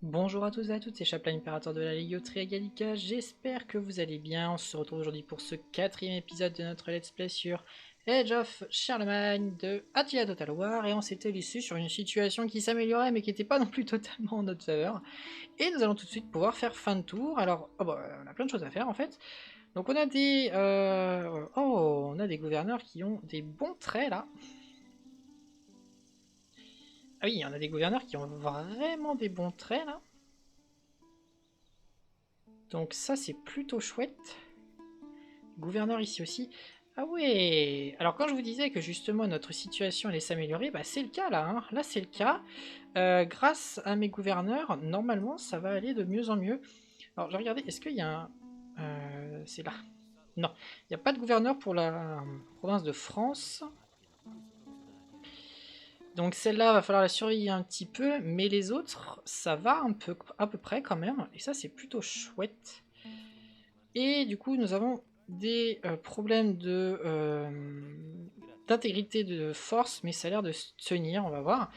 Bonjour à tous et à toutes, c'est Chaplin, impérateur de la Légiotria Gallica, j'espère que vous allez bien. On se retrouve aujourd'hui pour ce quatrième épisode de notre let's play sur Age of Charlemagne de Attila Total War, et on s'était laissé sur une situation qui s'améliorait mais qui n'était pas non plus totalement en notre faveur. Et nous allons tout de suite pouvoir faire fin de tour. Alors, on a plein de choses à faire en fait. Donc on a on a des gouverneurs qui ont des bons traits là. Ah oui, on a des gouverneurs qui ont vraiment des bons traits là. Donc ça c'est plutôt chouette. Gouverneur ici aussi. Ah ouais. Alors quand je vous disais que justement notre situation allait s'améliorer, bah c'est le cas là, hein. Là c'est le cas. Grâce à mes gouverneurs, normalement ça va aller de mieux en mieux. Alors je regardais, est-ce qu'il y a un... c'est là. Non, il n'y a pas de gouverneur pour la province de France. Donc celle-là, va falloir la surveiller un petit peu, mais les autres, ça va un peu, à peu près quand même. Et ça, c'est plutôt chouette. Et du coup, nous avons des problèmes d'intégrité de force, mais ça a l'air de se tenir, on va voir.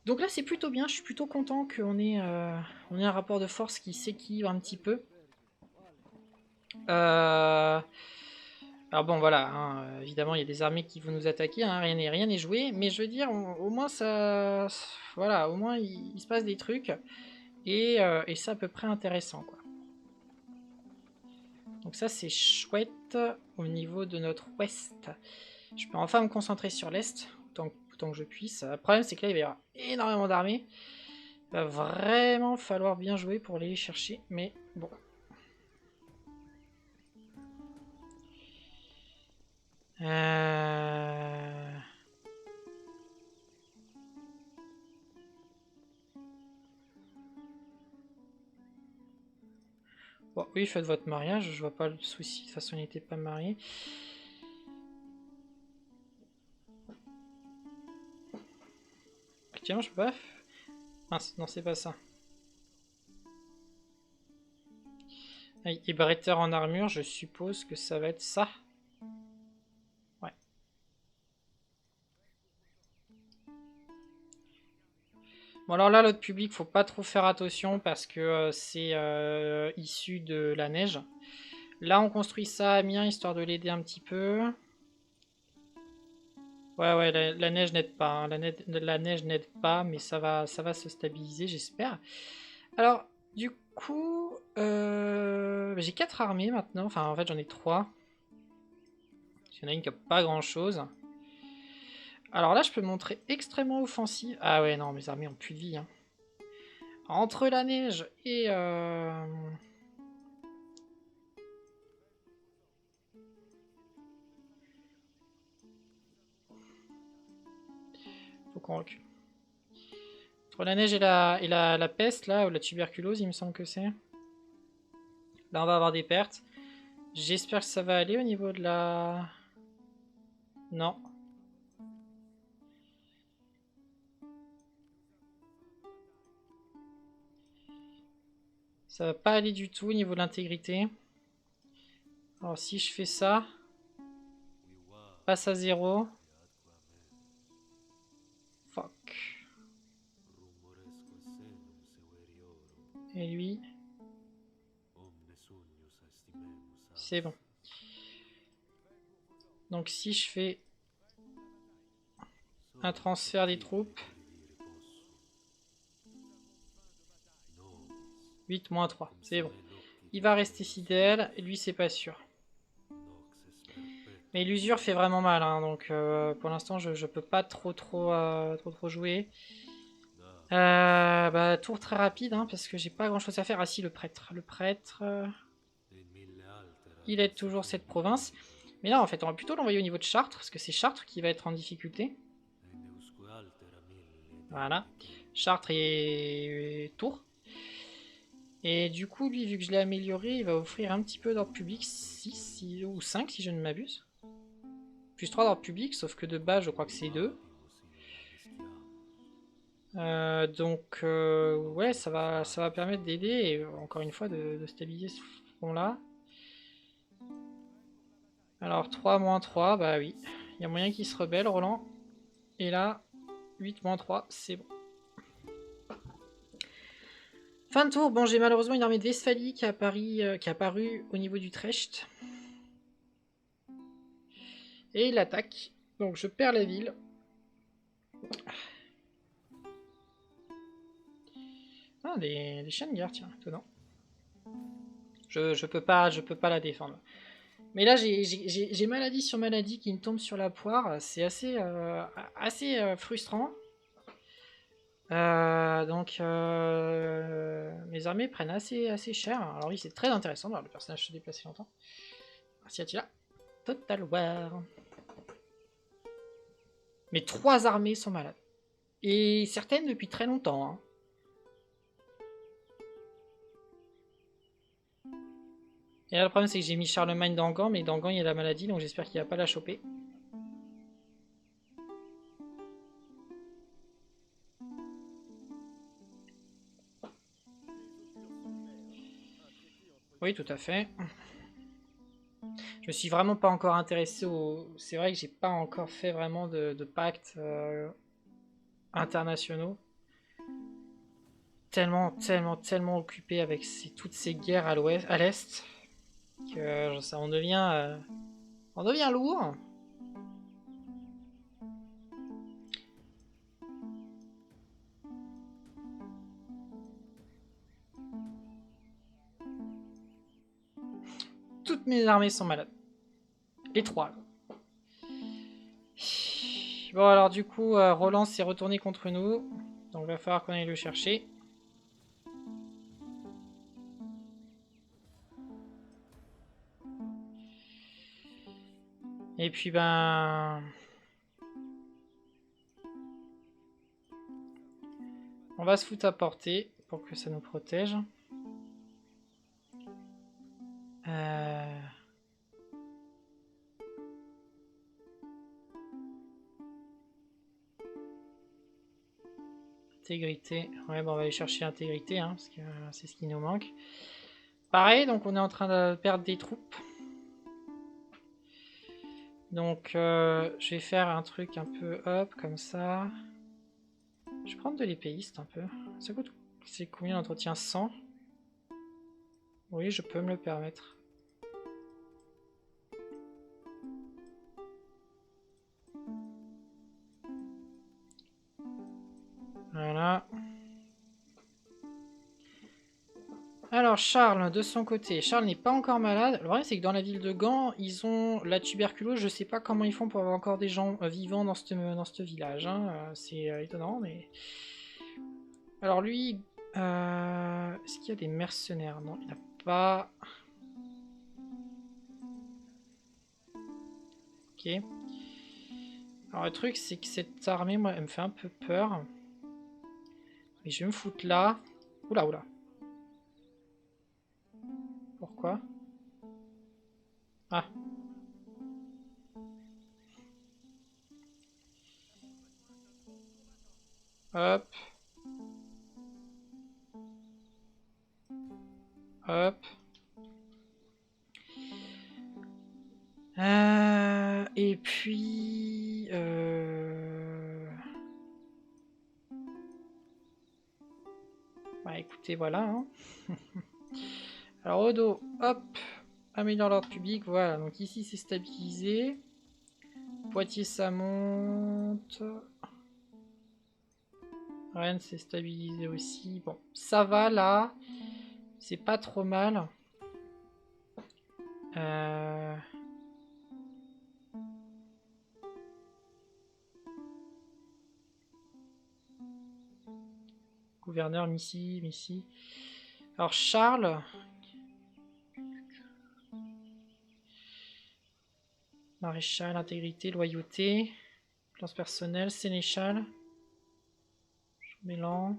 Donc là, c'est plutôt bien, je suis plutôt content on ait un rapport de force qui s'équilibre un petit peu. Alors bon, voilà, hein, évidemment, il y a des armées qui vont nous attaquer, hein, rien n'est joué, mais je veux dire, au moins ça... Voilà, au moins il se passe des trucs, et c'est à peu près intéressant, quoi. Donc ça, c'est chouette au niveau de notre ouest. Je peux enfin me concentrer sur l'est, autant que je puisse. Le problème, c'est que là, il va y avoir énormément d'armées. Il va vraiment falloir bien jouer pour aller les chercher, mais bon. Euh... Bon, oui, faites votre mariage, je vois pas le souci, de toute façon, il n'était pas marié. Effectivement, je peux pas... Mince, non, c'est pas ça. Et bretteur en armure, je suppose que ça va être ça. Ouais. Bon, alors là, l'autre public, faut pas trop faire attention parce que c'est issu de la neige. Là, on construit ça à Amiens, histoire de l'aider un petit peu. Ouais, la neige n'aide pas, hein. La neige n'aide pas, mais ça va se stabiliser, j'espère. Alors, du coup, j'ai 4 armées maintenant. Enfin, en fait, j'en ai 3. Il y en a une qui a pas grand-chose. Alors là, je peux me montrer extrêmement offensif. Ah ouais, non, mes armées ont plus de vie, hein. Entre la neige et... Faut qu'on recule. Entre la neige et la peste, là, ou la tuberculose, il me semble que c'est. Là, on va avoir des pertes. J'espère que ça va aller au niveau de la... Non. Ça va pas aller du tout au niveau de l'intégrité. Alors si je fais ça, passe à 0. Fuck. Et lui, c'est bon. Donc si je fais un transfert des troupes, 8 moins 3, c'est bon. Il va rester fidèle, et lui c'est pas sûr. Mais l'usure fait vraiment mal, hein, donc pour l'instant je peux pas trop jouer. Bah, tour très rapide, hein, parce que j'ai pas grand chose à faire. Ah si, le prêtre. Le prêtre, il aide toujours cette province. Mais là, en fait, on va plutôt l'envoyer au niveau de Chartres, parce que c'est Chartres qui va être en difficulté. Voilà. Chartres et Tours. Et du coup, lui, vu que je l'ai amélioré, il va offrir un petit peu d'ordre public, 6 ou 5 si je ne m'abuse. Plus 3 d'ordre public, sauf que de base, je crois que c'est 2. Ouais, ça va permettre d'aider, et encore une fois, de stabiliser ce front-là. Alors 3 moins 3, bah oui. Il y a moyen qu'il se rebelle, Roland. Et là, 8 moins 3, c'est bon. Fin de tour. Bon, j'ai malheureusement une armée de Westphalie qui est apparue au niveau d'Utrecht. Et il attaque. Donc je perds la ville. Ah, des chiens de guerre, tiens, étonnant. Je peux pas la défendre. Mais là, j'ai maladie sur maladie qui me tombe sur la poire. C'est assez frustrant. Mes armées prennent assez cher. Alors oui, c'est très intéressant de voir le personnage se déplacer longtemps. Merci Attila. Total War. Mes 3 armées sont malades. Et certaines depuis très longtemps. Hein. Et là, le problème, c'est que j'ai mis Charlemagne dans Gand, mais dans Gand, il y a la maladie, donc j'espère qu'il va pas la choper. Oui, tout à fait. Je me suis vraiment pas encore intéressé au... C'est vrai que j'ai pas encore fait vraiment de pactes internationaux. Tellement occupé avec toutes ces guerres à l'ouest, à l'est, que ça on devient lourd. Toutes mes armées sont malades. Les 3. Bon alors du coup, Roland s'est retourné contre nous. Donc il va falloir qu'on aille le chercher. Et puis ben... On va se foutre à portée pour que ça nous protège. Intégrité. Ouais, bon, on va aller chercher l'intégrité, hein, parce que c'est ce qui nous manque. Pareil, donc on est en train de perdre des troupes. Donc je vais faire un truc un peu hop, comme ça. Je vais prendre de l'épéiste un peu. Ça coûte... C'est combien d'entretien? 100. Oui, je peux me le permettre. Voilà. Alors Charles, de son côté, Charles n'est pas encore malade. Le problème c'est que dans la ville de Gand, ils ont la tuberculose. Je sais pas comment ils font pour avoir encore des gens vivants dans ce village. Hein. C'est étonnant, mais... Alors lui, est-ce qu'il y a des mercenaires? Non, il n'y en a pas. Ok. Alors le truc c'est que cette armée, moi, elle me fait un peu peur. Mais je vais me foutre là. Oula, oula. Pourquoi? Ah. Hop. Hop. Et puis... Bah écoutez, voilà. Hein. Alors Odo, hop. Améliore l'ordre public, voilà. Donc ici c'est stabilisé. Poitiers ça monte. Rennes c'est stabilisé aussi. Bon, ça va là. C'est pas trop mal. Gouverneur, Missy. Alors Charles. Maréchal, intégrité, loyauté. Plans personnels, sénéchal. Chambellan.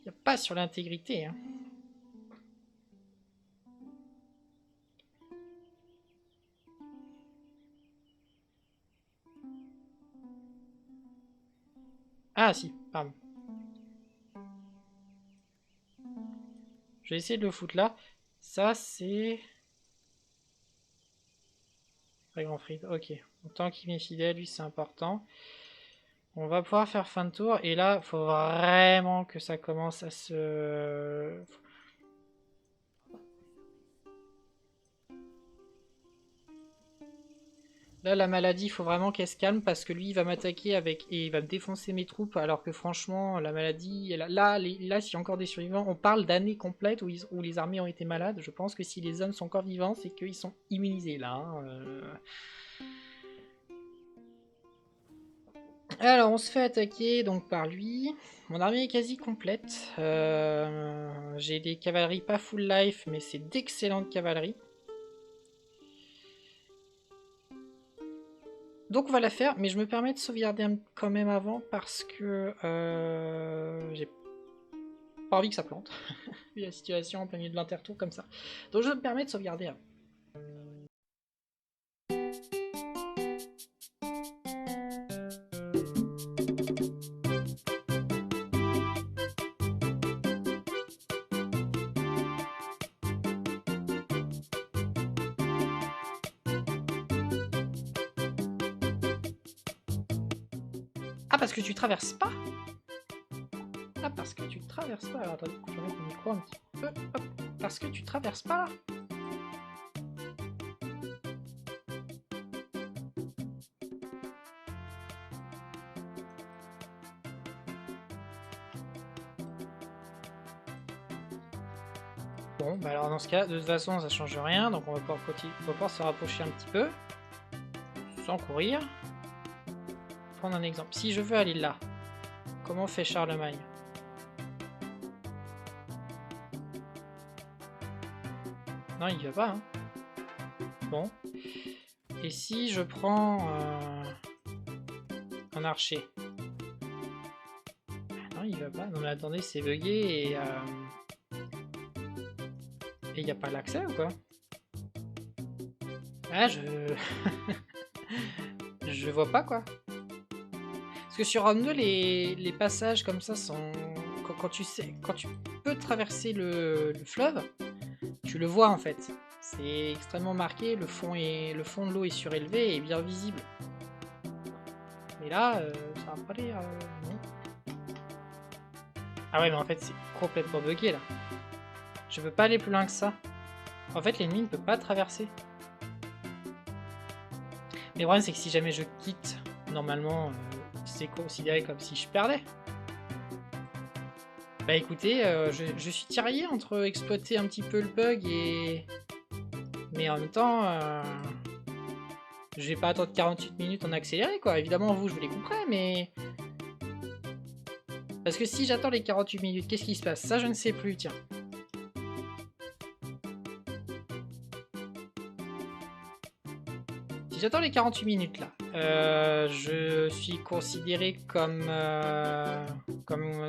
Il n'y a pas sur l'intégrité. Hein. Ah si, pardon. Je vais essayer de le foutre là. Ça c'est... Très grand Fried, ok. Tant qu'il m'est fidèle, lui c'est important. On va pouvoir faire fin de tour. Et là, faut vraiment que ça commence à se... Là, la maladie, il faut vraiment qu'elle se calme parce que lui, il va m'attaquer avec et il va me défoncer mes troupes. Alors que franchement, la maladie, là, s'il y a encore des survivants, on parle d'années complètes où les armées ont été malades. Je pense que si les hommes sont encore vivants, c'est qu'ils sont immunisés là. Alors, on se fait attaquer donc par lui. Mon armée est quasi complète. J'ai des cavaleries pas full life, mais c'est d'excellentes cavaleries. Donc on va la faire, mais je me permets de sauvegarder quand même avant parce que j'ai pas envie que ça plante. Vu la situation en plein milieu de l'intertour comme ça. Donc je me permets de sauvegarder avant. Ah, parce que tu traverses pas? Ah, parce que tu traverses pas. Alors attendez, je vais mettre mon micro un petit peu. Hop. Parce que tu traverses pas là. Bon, bah alors dans ce cas, de toute façon, ça change rien. Donc on va pouvoir se rapprocher un petit peu. Sans courir. Prendre un exemple. Si je veux aller là, comment fait Charlemagne? Non, il va pas. Hein. Bon. Et si je prends un archer? Non, il va pas. Non, mais attendez, c'est bugué et il n'y a pas l'accès ou quoi? Ah, je vois pas quoi. Parce que sur Rome 2, les passages comme ça sont... Quand tu peux traverser le fleuve, tu le vois en fait. C'est extrêmement marqué, le fond de l'eau est surélevé et bien visible. Mais là, ça va pas l'air... non. Ah ouais, mais en fait, c'est complètement bugué là. Je peux pas aller plus loin que ça. En fait, l'ennemi ne peut pas traverser. Mais le problème, c'est que si jamais je quitte, normalement, c'est considéré comme si je perdais. Bah écoutez, je suis tiraillé entre exploiter un petit peu le bug et... Mais en même temps, je vais pas attendre 48 minutes en accéléré, quoi. Évidemment, vous, je vous les couperai, mais... Parce que si j'attends les 48 minutes, qu'est-ce qui se passe? Ça, je ne sais plus, tiens. Si j'attends les 48 minutes, là, je suis considéré comme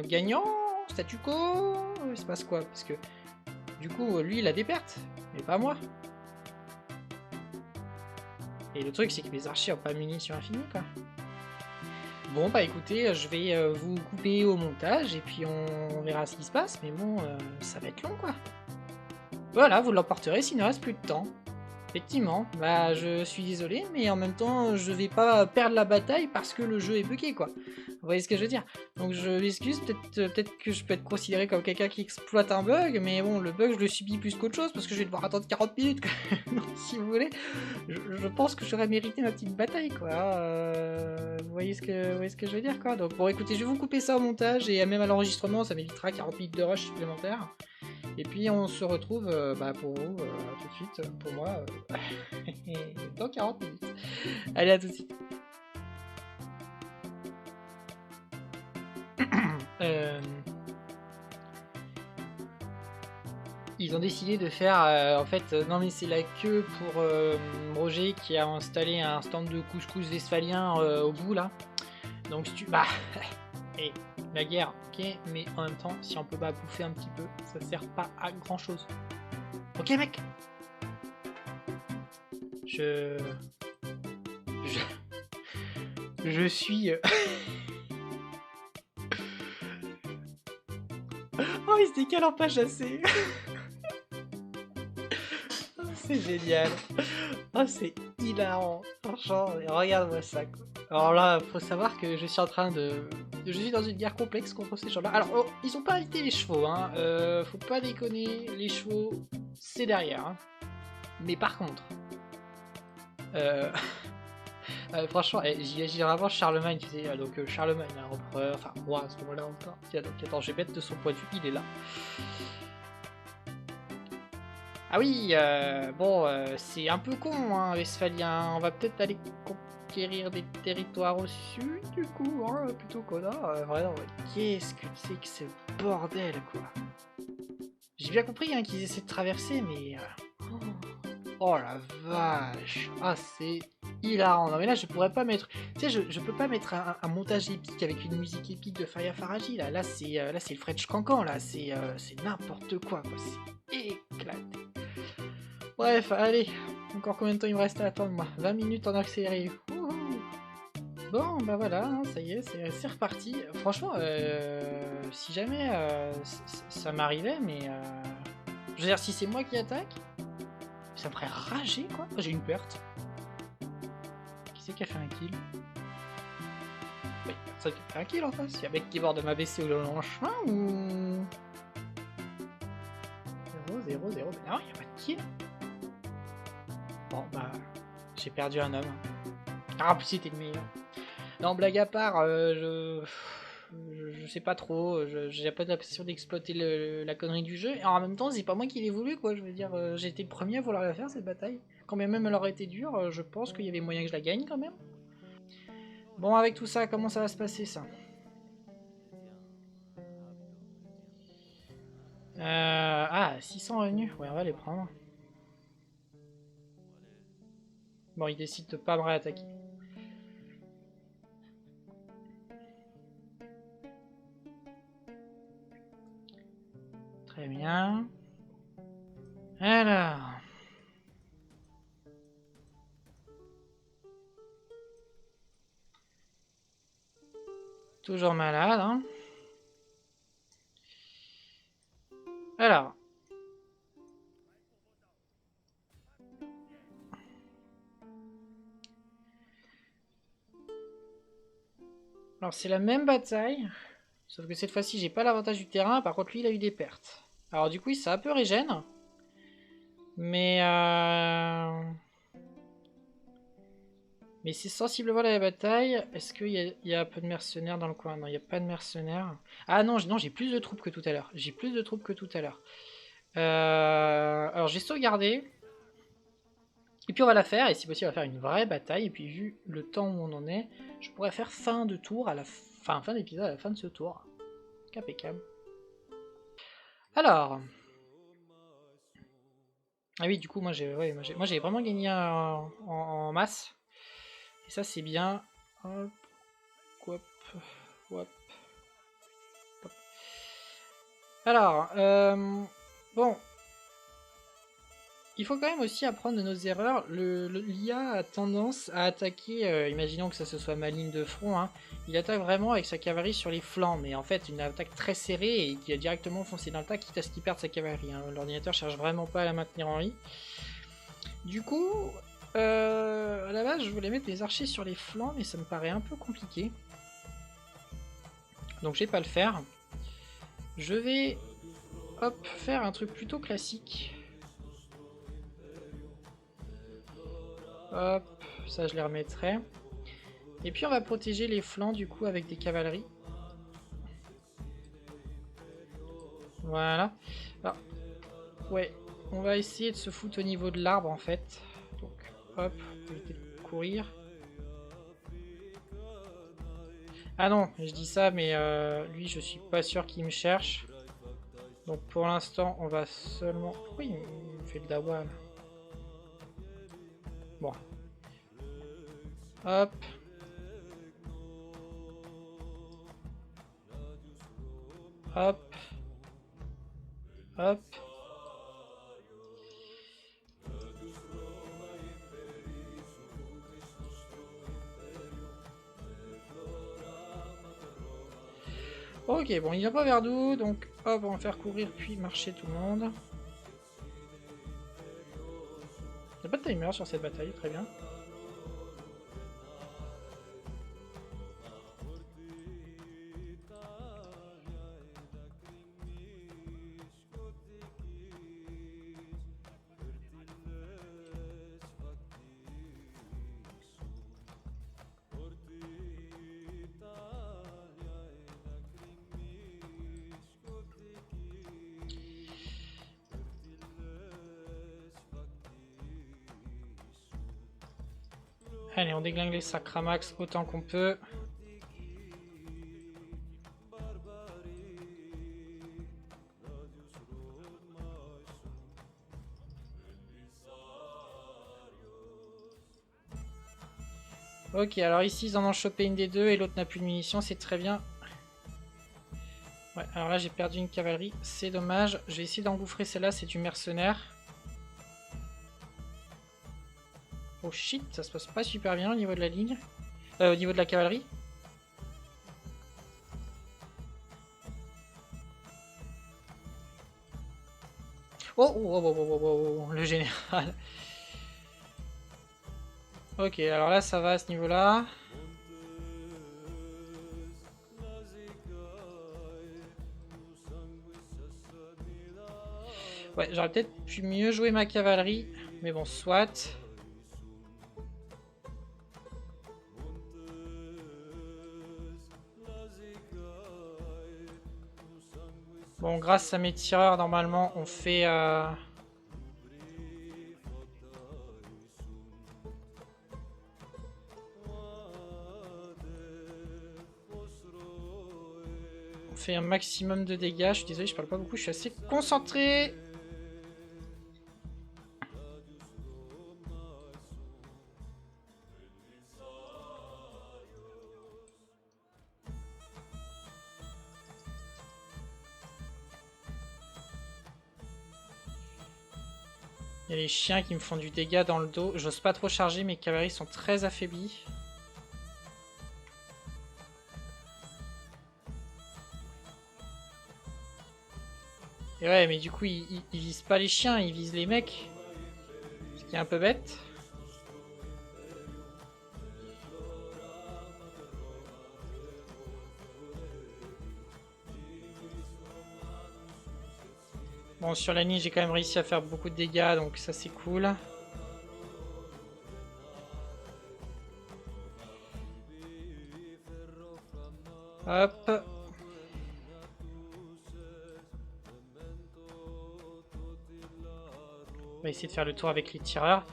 gagnant, statu quo, il se passe quoi? Parce que, du coup, lui, il a des pertes, mais pas moi. Et le truc, c'est que mes archers n'ont pas munitions infinies, quoi. Bon, bah écoutez, je vais vous couper au montage, et puis on verra ce qui se passe, mais bon, ça va être long, quoi. Voilà, vous l'emporterez s'il ne reste plus de temps. Effectivement, bah je suis désolé, mais en même temps, je vais pas perdre la bataille parce que le jeu est bugué, quoi. Vous voyez ce que je veux dire? Donc je m'excuse, peut-être que je peux être considéré comme quelqu'un qui exploite un bug, mais bon, le bug, je le subis plus qu'autre chose parce que je vais devoir attendre 40 minutes, quoi. Donc, si vous voulez, je pense que j'aurais mérité ma petite bataille, quoi. Vous voyez ce que je veux dire, quoi. Donc bon, écoutez, je vais vous couper ça au montage et même à l'enregistrement, ça m'évitera 40 minutes de rush supplémentaire. Et puis on se retrouve pour vous tout de suite, pour moi, dans 40 minutes. Allez, à tout de suite. Ils ont décidé de faire, en fait, non mais c'est la queue pour Roger qui a installé un stand de couscous westphalien au bout là. Donc si tu... Bah... Et la guerre, ok, mais en même temps, si on peut pas bouffer un petit peu, ça sert pas à grand chose. Ok mec. Je suis... Oh, il se décale en pas chassé. C'est génial. Oh, c'est hilarant. Franchement, regarde-moi ça, quoi. Alors là, faut savoir que je suis en train de... Je suis dans une guerre complexe contre ces gens-là. Alors, oh, ils ont pas invité les chevaux, hein. Faut pas déconner, les chevaux, c'est derrière. Hein. Mais par contre... Euh... franchement, j'imagine vraiment Charlemagne, tu sais, donc Charlemagne, un empereur, enfin moi à ce moment-là encore. Tiens, donc attends, je vais mettre de son point de vue, il est là. Ah oui, bon, c'est un peu con, hein, Westphalien. On va peut-être aller conquérir des territoires au sud, du coup, hein, plutôt qu'au nord. Vraiment, qu'est-ce que c'est que ce bordel, quoi. J'ai bien compris hein, qu'ils essaient de traverser, mais... Oh la vache. Ah, c'est hilarant. Non, mais là, je pourrais pas mettre... Tu sais, je peux pas mettre un montage épique avec une musique épique de Faya Faraji, là. Là, c'est le French Cancan, là. C'est n'importe quoi, quoi. C'est éclaté. Bref, allez, encore combien de temps il me reste à attendre moi? 20 minutes en accéléré. Bon, bah voilà, hein, ça y est, c'est reparti. Franchement, si jamais ça m'arrivait, mais... je veux dire, si c'est moi qui attaque, ça me ferait rager, quoi. J'ai une perte. Qui c'est qui a fait un kill? Oui, personne qui a fait un kill en face. Il y a un mec qui est mort de m'abaisser au long du chemin ou... 0, 0, 0. Mais non, il n'y a pas de kill. Bon, bah, j'ai perdu un homme. Ah, c'était le meilleur. Non, blague à part, je sais pas trop, j'ai pas l'impression d'exploiter la connerie du jeu, et en même temps, c'est pas moi qui l'ai voulu, quoi, je veux dire, j'ai été le premier à vouloir la faire, cette bataille. Quand bien même elle aurait été dure, je pense qu'il y avait moyen que je la gagne, quand même. Bon, avec tout ça, comment ça va se passer, ça? Ah, 600 revenus, ouais, on va les prendre. Bon, il décide de pas me réattaquer. Très bien. Alors... Toujours malade, hein. Alors... Alors c'est la même bataille, sauf que cette fois-ci j'ai pas l'avantage du terrain, par contre lui il a eu des pertes. Alors du coup ça a un peu régène, mais c'est sensiblement la bataille. Est-ce qu'il y a un peu de mercenaires dans le coin? Non, il n'y a pas de mercenaires. Ah non, non j'ai plus de troupes que tout à l'heure. J'ai plus de troupes que tout à l'heure. Alors j'ai sauvegardé. Et puis on va la faire, et si possible on va faire une vraie bataille, et puis vu le temps où on en est, je pourrais faire fin de tour à la fin d'épisode à la fin de ce tour. Impeccable. Alors... Ah oui, du coup, moi j'ai vraiment gagné en masse. Et ça, c'est bien. Hop, hop, hop, hop. Alors, bon. Il faut quand même aussi apprendre de nos erreurs. L'IA a tendance à attaquer, imaginons que ça se soit ma ligne de front, hein, il attaque vraiment avec sa cavalerie sur les flancs, mais en fait une attaque très serrée et qui a directement foncé dans le tas, quitte à ce qu'il perde sa cavalerie. Hein. L'ordinateur cherche vraiment pas à la maintenir en vie. Du coup, à la base je voulais mettre les archers sur les flancs, mais ça me paraît un peu compliqué. Donc je vais pas le faire. Je vais hop, faire un truc plutôt classique. Hop, ça je les remettrai. Et puis on va protéger les flancs du coup avec des cavaleries. Voilà. Alors, ouais, on va essayer de se foutre au niveau de l'arbre en fait. Donc hop, éviter de courir. Ah non, je dis ça, mais lui je suis pas sûr qu'il me cherche. Donc pour l'instant on va seulement... Pourquoi il me fait le dawa là? Bon. Hop. Hop. Hop. Ok, bon, il va pas vers d'où, donc hop, on va faire courir puis marcher tout le monde. Il n'y a pas de timer sur cette bataille, très bien. Allez, on déglingue les Sacramax autant qu'on peut. Ok, alors ici ils en ont chopé une des deux et l'autre n'a plus de munitions, c'est très bien. Ouais, alors là j'ai perdu une cavalerie, c'est dommage. Je vais essayer d'engouffrer celle-là, c'est du mercenaire. Oh shit, ça se passe pas super bien au niveau de la ligne. Au niveau de la cavalerie. Oh, oh, oh, oh, oh, oh, le général. Ok, alors là ça va à ce niveau-là. Ouais, j'aurais peut-être pu mieux jouer ma cavalerie, mais bon, soit. Bon, grâce à mes tireurs, normalement, on fait... on fait un maximum de dégâts. Je suis désolé, je parle pas beaucoup, je suis assez concentré. Il y a les chiens qui me font du dégât dans le dos. J'ose pas trop charger, mes cavaleries sont très affaiblies. Et ouais, mais du coup, ils visent pas les chiens, ils visent les mecs. Ce qui est un peu bête. Bon, sur la ligne, j'ai quand même réussi à faire beaucoup de dégâts, donc ça c'est cool. Hop. On va essayer de faire le tour avec les tireurs.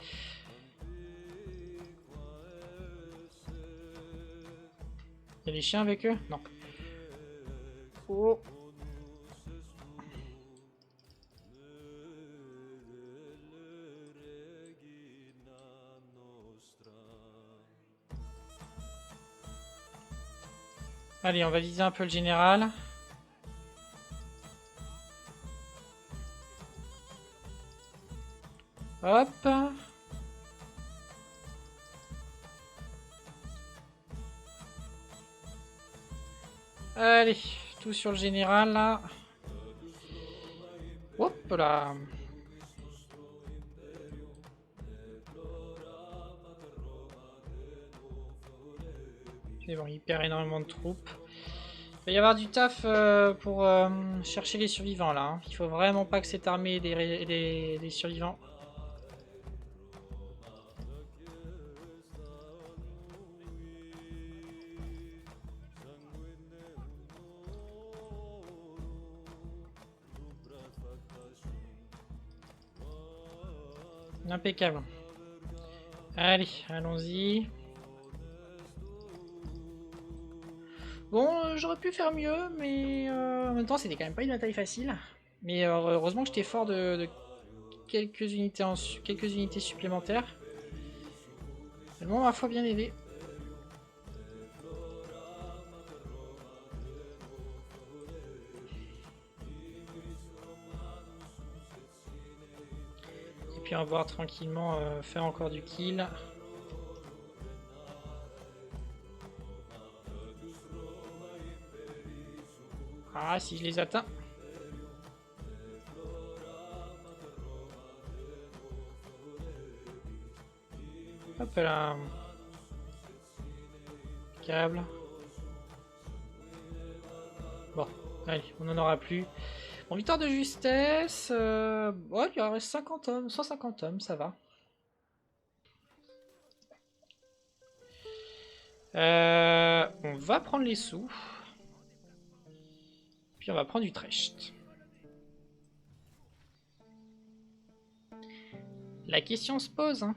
Il y a les chiens avec eux? Non. Oh. Allez, on va viser un peu le général. Hop. Allez, tout sur le général là. Hop là. C'est bon, il perd énormément de troupes. Il va y avoir du taf pour chercher les survivants là. Hein. Il faut vraiment pas que cette armée ait des survivants. Impeccable. Allez, allons-y. Bon, j'aurais pu faire mieux, mais en même temps, c'était quand même pas une bataille facile. Mais heureusement que j'étais fort de quelques unités supplémentaires. Elles m'ont à la fois bien aidé. Et puis on va pouvoir tranquillement faire encore du kill. Ah, si je les atteins. Hop là. Câble. Bon, allez, on n'en aura plus. Bon, victoire de justesse. Ouais, il en reste 50 hommes, 150 hommes, ça va. On va prendre les sous. Puis on va prendre Utrecht. La question se pose. Hein.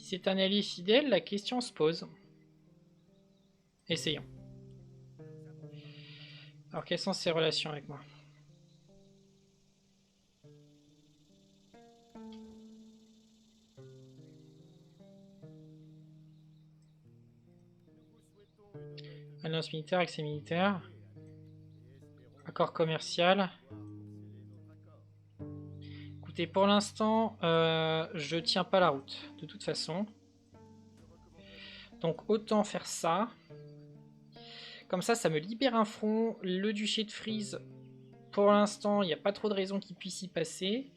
Si c'est un allié fidèle, la question se pose. Essayons. Alors, quelles sont ses relations avec moi? Alliance militaire avec ses militaires. Accord commercial. Écoutez, pour l'instant, je tiens pas la route, de toute façon. Donc autant faire ça. Comme ça me libère un front. Le duché de Frise, pour l'instant, il n'y a pas trop de raison qu'il puisse y passer.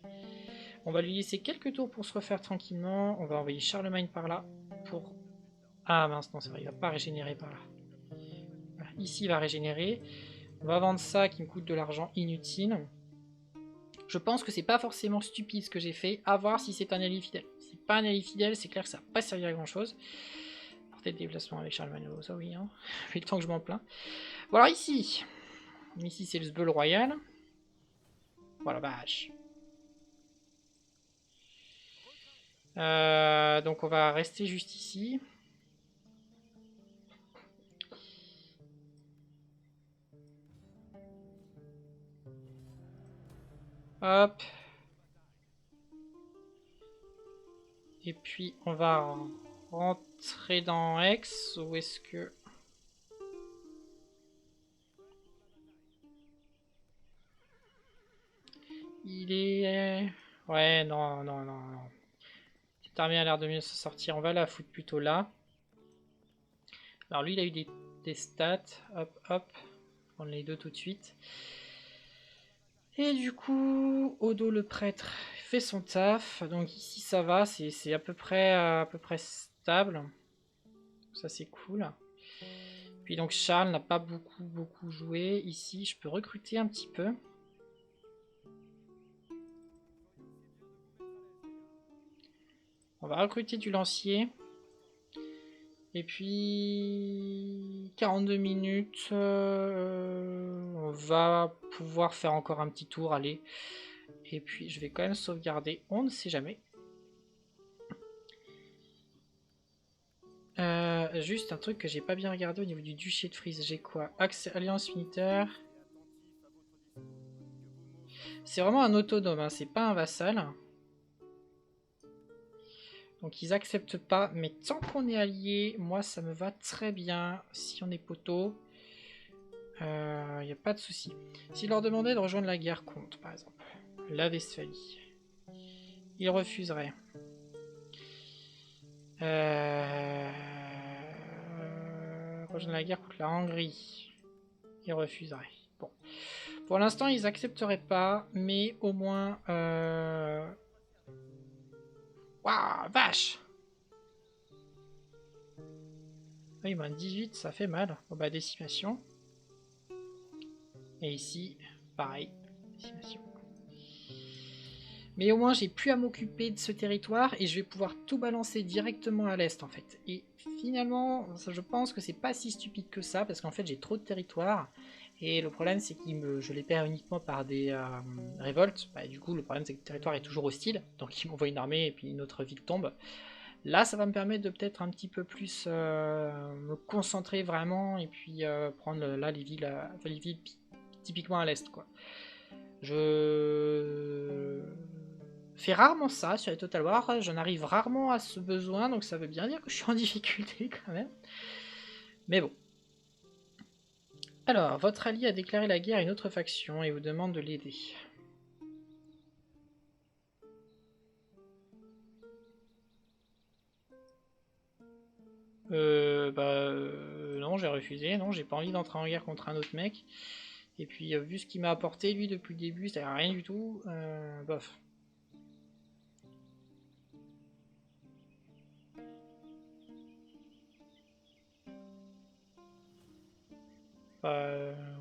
On va lui laisser quelques tours pour se refaire tranquillement. On va envoyer Charlemagne par là. Pour... Ah mince, non, c'est vrai, il va pas régénérer par là. Voilà, ici, il va régénérer. On va vendre ça qui me coûte de l'argent inutile. Je pense que c'est pas forcément stupide ce que j'ai fait. À voir si c'est un allié fidèle. Si c'est pas un allié fidèle, c'est clair que ça va pas servir à grand chose. Portée de déplacement avec Charlemagne, ça oui, hein. Depuis le temps que je m'en plains. Bon, alors ici. Ici, c'est le Sbeul royal. Voilà, vache. Donc on va rester juste ici. Hop. Et puis on va rentrer dans Aix. Où est-ce que... Il est... Ouais, non, non, non, non. Cette armée a l'air de mieux se sortir. On va la foutre plutôt là. Alors lui, il a eu des stats. Hop, hop. On les deux tout de suite. Et du coup, Odo le prêtre fait son taf. Donc ici, ça va. C'est à peu près stable. Ça, c'est cool. Puis donc Charles n'a pas beaucoup joué. Ici, je peux recruter un petit peu. On va recruter du lancier. Et puis 42 minutes. On va pouvoir faire encore un petit tour. Allez. Et puis je vais quand même sauvegarder. On ne sait jamais. Juste un truc que j'ai pas bien regardé au niveau du duché de Frise. J'ai quoi? Accès alliance militaire. C'est vraiment un autonome, hein, c'est pas un vassal. Donc ils acceptent pas, mais tant qu'on est allié, moi ça me va très bien. Si on est poteau, il n'y a pas de souci. S'il leur demandait de rejoindre la guerre contre, par exemple, la Westphalie, ils refuseraient. Rejoindre la guerre contre la Hongrie, ils refuseraient. Bon, pour l'instant ils accepteraient pas, mais au moins... Waouh, vache! Oui, moins 18, ça fait mal. Bon bah décimation. Et ici, pareil, décimation. Mais au moins j'ai plus à m'occuper de ce territoire et je vais pouvoir tout balancer directement à l'est en fait. Et finalement, ça, je pense que c'est pas si stupide que ça parce qu'en fait j'ai trop de territoire. Et le problème c'est que je les perds uniquement par des révoltes. Bah, du coup le problème c'est que le territoire est toujours hostile. Donc ils m'envoient une armée et puis notre ville tombe. Là ça va me permettre de peut-être un petit peu plus me concentrer vraiment et puis prendre là les villes typiquement à l'est quoi. Je fais rarement ça sur les Total War, j'en arrive rarement à ce besoin, donc ça veut bien dire que je suis en difficulté quand même. Mais bon. Alors, votre allié a déclaré la guerre à une autre faction et vous demande de l'aider. Non, j'ai refusé, non, j'ai pas envie d'entrer en guerre contre un autre mec. Et puis, vu ce qu'il m'a apporté, lui, depuis le début, c'est rien du tout, bof.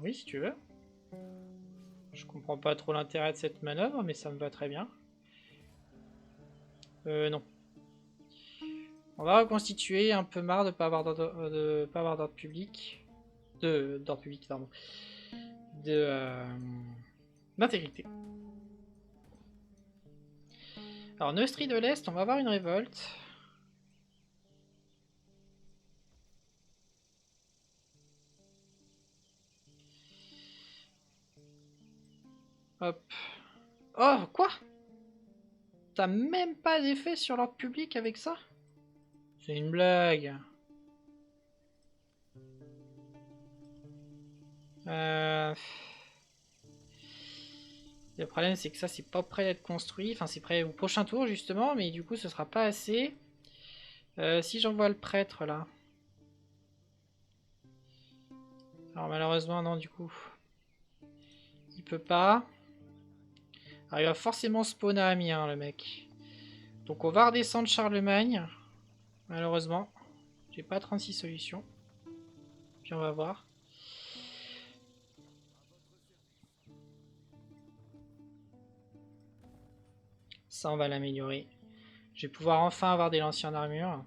Oui, si tu veux. Je comprends pas trop l'intérêt de cette manœuvre, mais ça me va très bien. Non. On va reconstituer, un peu marre de pas avoir d'ordre public. D'ordre public, pardon. D'intégrité. Alors, Neustrie de l'Est, on va avoir une révolte. Hop. Oh, quoi? T'as même pas d'effet sur l'ordre public avec ça? C'est une blague. Le problème, c'est que ça, c'est pas prêt d'être construit. Enfin, c'est prêt au prochain tour, justement, mais du coup, ce sera pas assez. Si j'envoie le prêtre, là. Alors, malheureusement, non, du coup. Il peut pas. Alors, il va forcément spawn à Amiens, le mec. Donc, on va redescendre Charlemagne. Malheureusement. J'ai pas 36 solutions. Puis, on va voir. Ça, on va l'améliorer. Je vais pouvoir enfin avoir des lanciers en armure.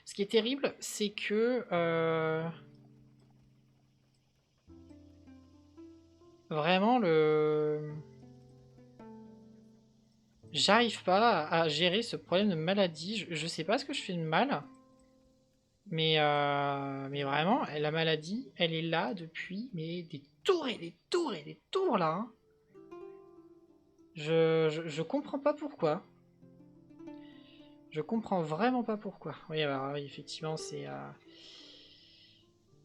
Ce qui est terrible, c'est que... vraiment, j'arrive pas à gérer ce problème de maladie. Je sais pas ce que je fais de mal. Mais vraiment, la maladie, elle est là depuis mais des tours et des tours et des tours là. Hein. Je comprends pas pourquoi. Je comprends vraiment pas pourquoi. Oui, alors, oui, effectivement, c'est...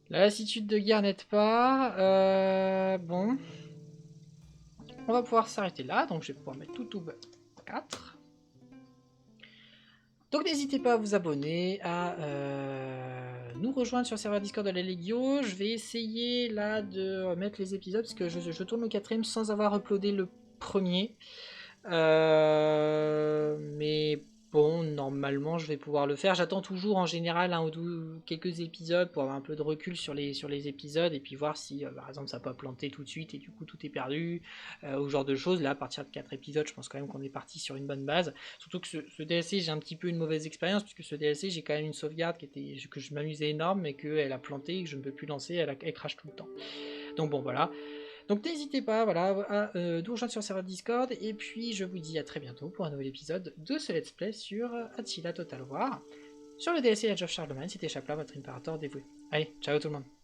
La lassitude de guerre n'aide pas. Bon. On va pouvoir s'arrêter là. Donc, je vais pouvoir mettre tout 4. Donc n'hésitez pas à vous abonner, à nous rejoindre sur le serveur Discord de la Legio. Je vais essayer là de mettre les épisodes parce que je tourne le 4ème sans avoir uploadé le premier. Mais bon, normalement je vais pouvoir le faire. J'attends toujours en général un ou deux, quelques épisodes pour avoir un peu de recul sur les épisodes et puis voir si par exemple ça peut planter tout de suite et du coup tout est perdu ou genre de choses. Là à partir de 4 épisodes je pense quand même qu'on est parti sur une bonne base. Surtout que ce DLC j'ai un petit peu une mauvaise expérience puisque ce DLC j'ai quand même une sauvegarde que je m'amusais énorme mais qu'elle a planté et que je ne peux plus lancer, elle crache tout le temps. Donc bon voilà. Donc n'hésitez pas voilà, à nous rejoindre sur le serveur Discord. Et puis je vous dis à très bientôt pour un nouvel épisode de ce let's play sur Attila Total War. Sur le DLC Age of Charlemagne, c'était Chapla, votre impérateur dévoué. Allez, ciao tout le monde.